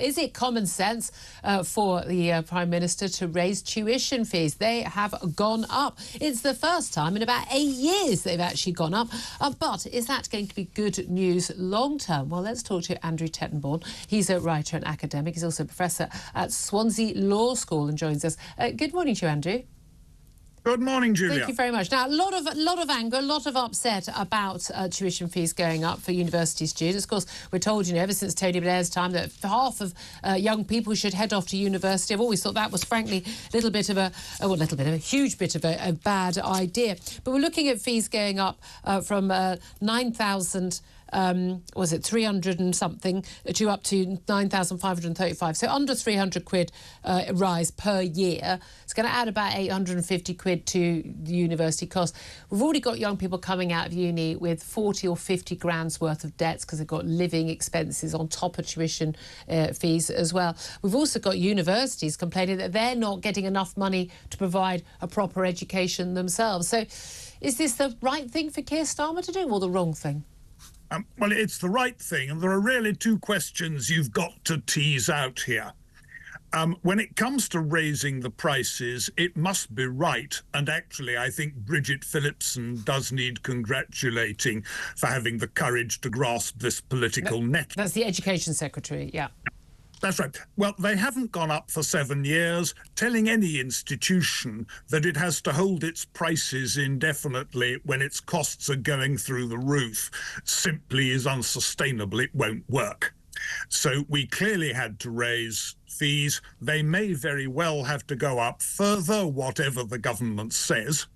Is it common sense for the Prime Minister to raise tuition fees? They have gone up. It's the first time in about 8 years they've actually gone up. But is that going to be good news long term? Well, let's talk to Andrew Tettenborn. He's a writer and academic. He's also a professor at Swansea Law School and joins us. Good morning to you, Andrew. Good morning, Julia. Thank you very much. Now, a lot of anger, a lot of upset about tuition fees going up for university students. Of course, we're told, ever since Tony Blair's time, that half of young people should head off to university. I've always thought that was, frankly, a huge bit of a bad idea. But we're looking at fees going up from 9,000. Was it 300 and something to up to 9,535, so under 300 quid rise per year. It's going to add about 850 quid to the university cost. We've already got young people coming out of uni with 40 or 50 grand's worth of debts because they've got living expenses on top of tuition fees as well. We've also got universities complaining that they're not getting enough money to provide a proper education themselves. So is this the right thing for Keir Starmer to do or the wrong thing? Well, it's the right thing, and there are really two questions you've got to tease out here. When it comes to raising the prices, it must be right, and actually I think Bridget Phillipson does need congratulating for having the courage to grasp this political net. That's the Education Secretary, yeah. That's right. Well, they haven't gone up for 7 years. Telling any institution that it has to hold its prices indefinitely when its costs are going through the roof simply is unsustainable. It won't work. So we clearly had to raise fees. They may very well have to go up further, whatever the government says.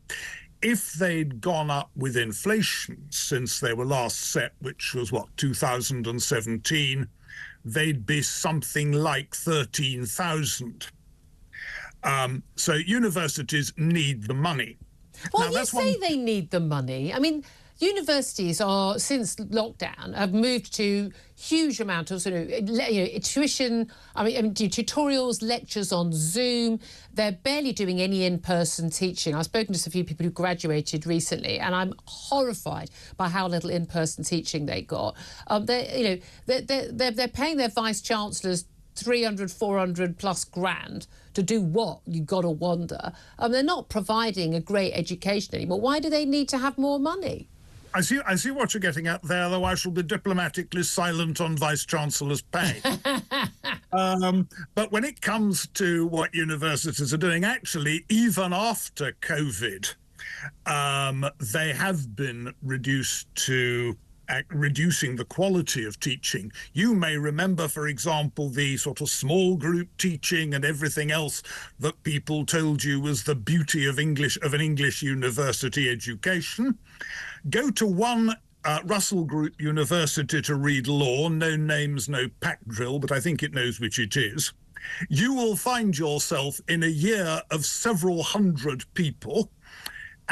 If they'd gone up with inflation since they were last set, which was, 2017, they'd be something like 13,000. So universities need the money. Well, you say they need the money. I mean, universities are, since lockdown, have moved to huge amount of tuition. I mean, do tutorials, lectures on Zoom. They're barely doing any in-person teaching. I've spoken to a few people who graduated recently, and I'm horrified by how little in-person teaching they got. They're paying their vice chancellors 300, 400 plus grand to do what? You got to wonder. They're not providing a great education anymore. Why do they need to have more money? I see what you're getting at there, though I shall be diplomatically silent on Vice-Chancellor's pay. But when it comes to what universities are doing, actually, even after COVID, they have been reduced to reducing the quality of teaching. You may remember, for example, the sort of small group teaching and everything else that people told you was the beauty of an English university education. Go to one Russell Group University to read law, no names, no pack drill, but I think it knows which it is. You will find yourself in a year of several hundred people,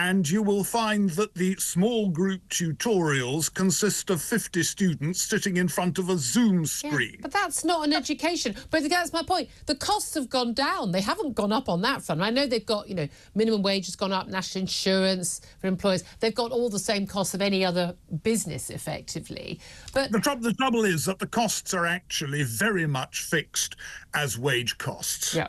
and you will find that the small group tutorials consist of 50 students sitting in front of a Zoom screen. Yeah, but that's not an education. But that's my point. The costs have gone down. They haven't gone up on that front. I know they've got, minimum wage has gone up, national insurance for employers. They've got all the same costs of any other business, effectively. But the trouble is that the costs are actually very much fixed as wage costs. Yeah.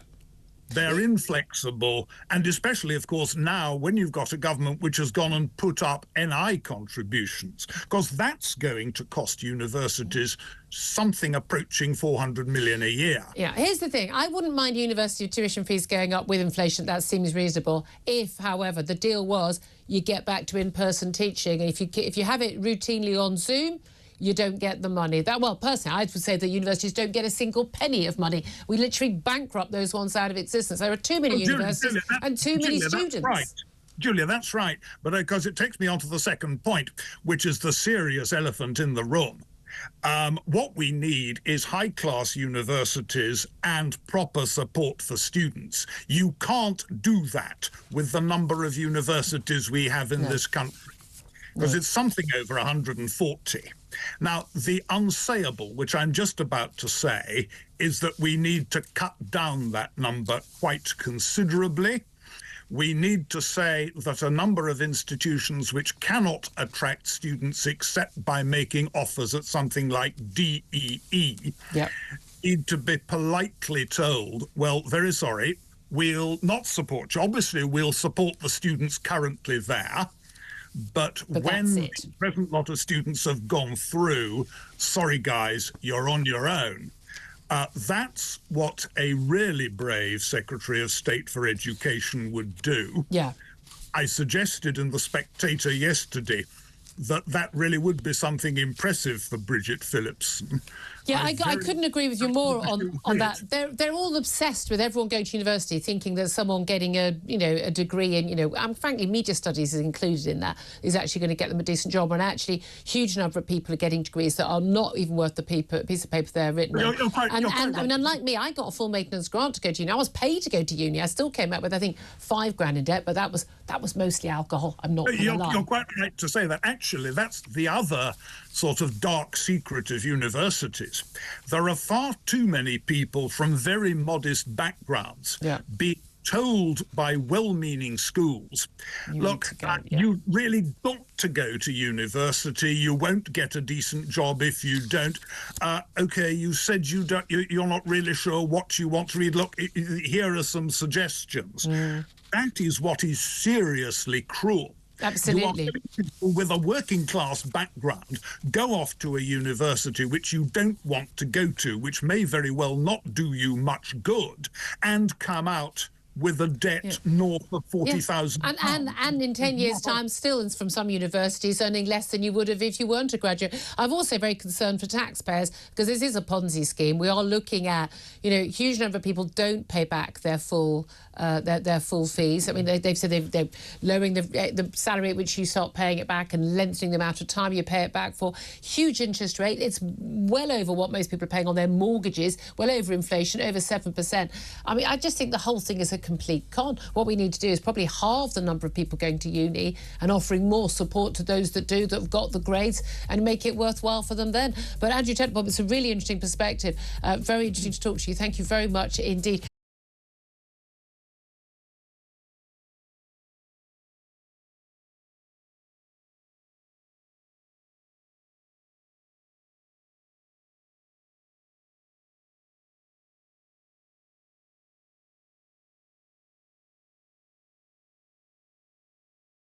They're inflexible, and especially, of course, now when you've got a government which has gone and put up NI contributions, because that's going to cost universities something approaching 400 million a year. Yeah, here's the thing. I wouldn't mind university tuition fees going up with inflation. That seems reasonable. If, however, the deal was you get back to in-person teaching, and if you have it routinely on Zoom, you don't get the money. Personally, I would say that universities don't get a single penny of money. We literally bankrupt those ones out of existence. There are too many universities and too many students. That's right. Julia, that's right. But because it takes me on to the second point, which is the serious elephant in the room. What we need is high-class universities and proper support for students. You can't do that with the number of universities we have in this country, because it's something over 140. Now, the unsayable, which I'm just about to say, is that we need to cut down that number quite considerably. We need to say that a number of institutions which cannot attract students except by making offers at something like DEE need to be politely told, well, very sorry, we'll not support you. Obviously, we'll support the students currently there. But when the present lot of students have gone through, sorry, guys, you're on your own. That's what a really brave Secretary of State for Education would do. Yeah. I suggested in The Spectator yesterday that really would be something impressive for Bridget Phillipson. Yeah, I couldn't agree with you more on that. They're all obsessed with everyone going to university, thinking that someone getting a degree in frankly media studies is included in that, is actually going to get them a decent job. And actually, huge number of people are getting degrees that are not even worth the piece of paper they're written on. I mean, unlike me, I got a full maintenance grant to go to uni. I was paid to go to uni. I still came out with I think £5,000 in debt, but that was mostly alcohol. I'm not. You're quite right to say that. Actually, that's the other sort of dark secret of universities. There are far too many people from very modest backgrounds being told by well-meaning schools, look, you really got to go to university. You won't get a decent job if you don't. OK, you said you're not really sure what you want to read. Look, here are some suggestions. That is what is seriously cruel. Absolutely. People with a working class background go off to a university which you don't want to go to, which may very well not do you much good, and come out with a debt north of £40,000. And in 10 years' time, still from some universities earning less than you would have if you weren't a graduate. I'm also very concerned for taxpayers because this is a Ponzi scheme. We are looking at, a huge number of people don't pay back their full fees. I mean, they've said they're lowering the salary at which you start paying it back and lengthening the amount of time you pay it back for. Huge interest rate. It's well over what most people are paying on their mortgages, well over inflation, over 7%. I mean, I just think the whole thing is a complete con. What we need to do is probably halve the number of people going to uni and offering more support to those that have got the grades, and make it worthwhile for them then. But Andrew Tettenborn, it's a really interesting perspective. Very interesting to talk to you. Thank you very much indeed.